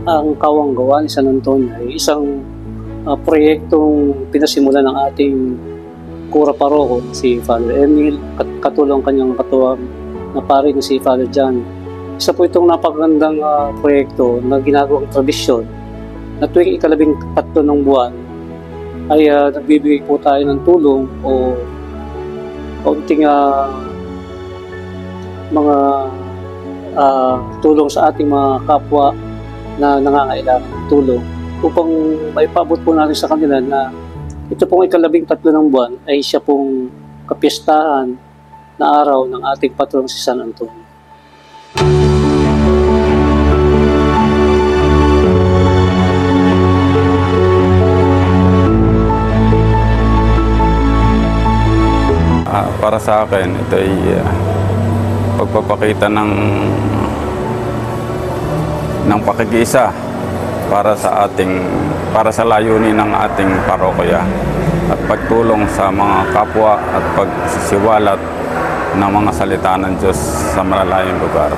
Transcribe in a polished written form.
Ang Kawang Gawa ni San Antonio ay isang proyektong pinasimulan ng ating Kura Paroko, si Father Emil, katulong kanyang katuwang na pare na si Father John. Isa po itong napakagandang proyekto na ginagawang tradisyon na tuwing ika-13 ng buwan ay nagbibigay po tayo ng tulong o kaunting mga tulong sa ating mga kapwa na nangangailangan ng tulong upang maipaabot po natin sa kanila na ito pong ika-13 ng buwan ay siya pong kapistahan na araw ng ating patron si San Antonio. Para sa akin, ito ay pagpapakita ng pakikiisa para sa layunin ng ating parokya at pagtulong sa mga kapwa at pagsisiwalat ng mga salita ng Diyos sa malalayong lugar.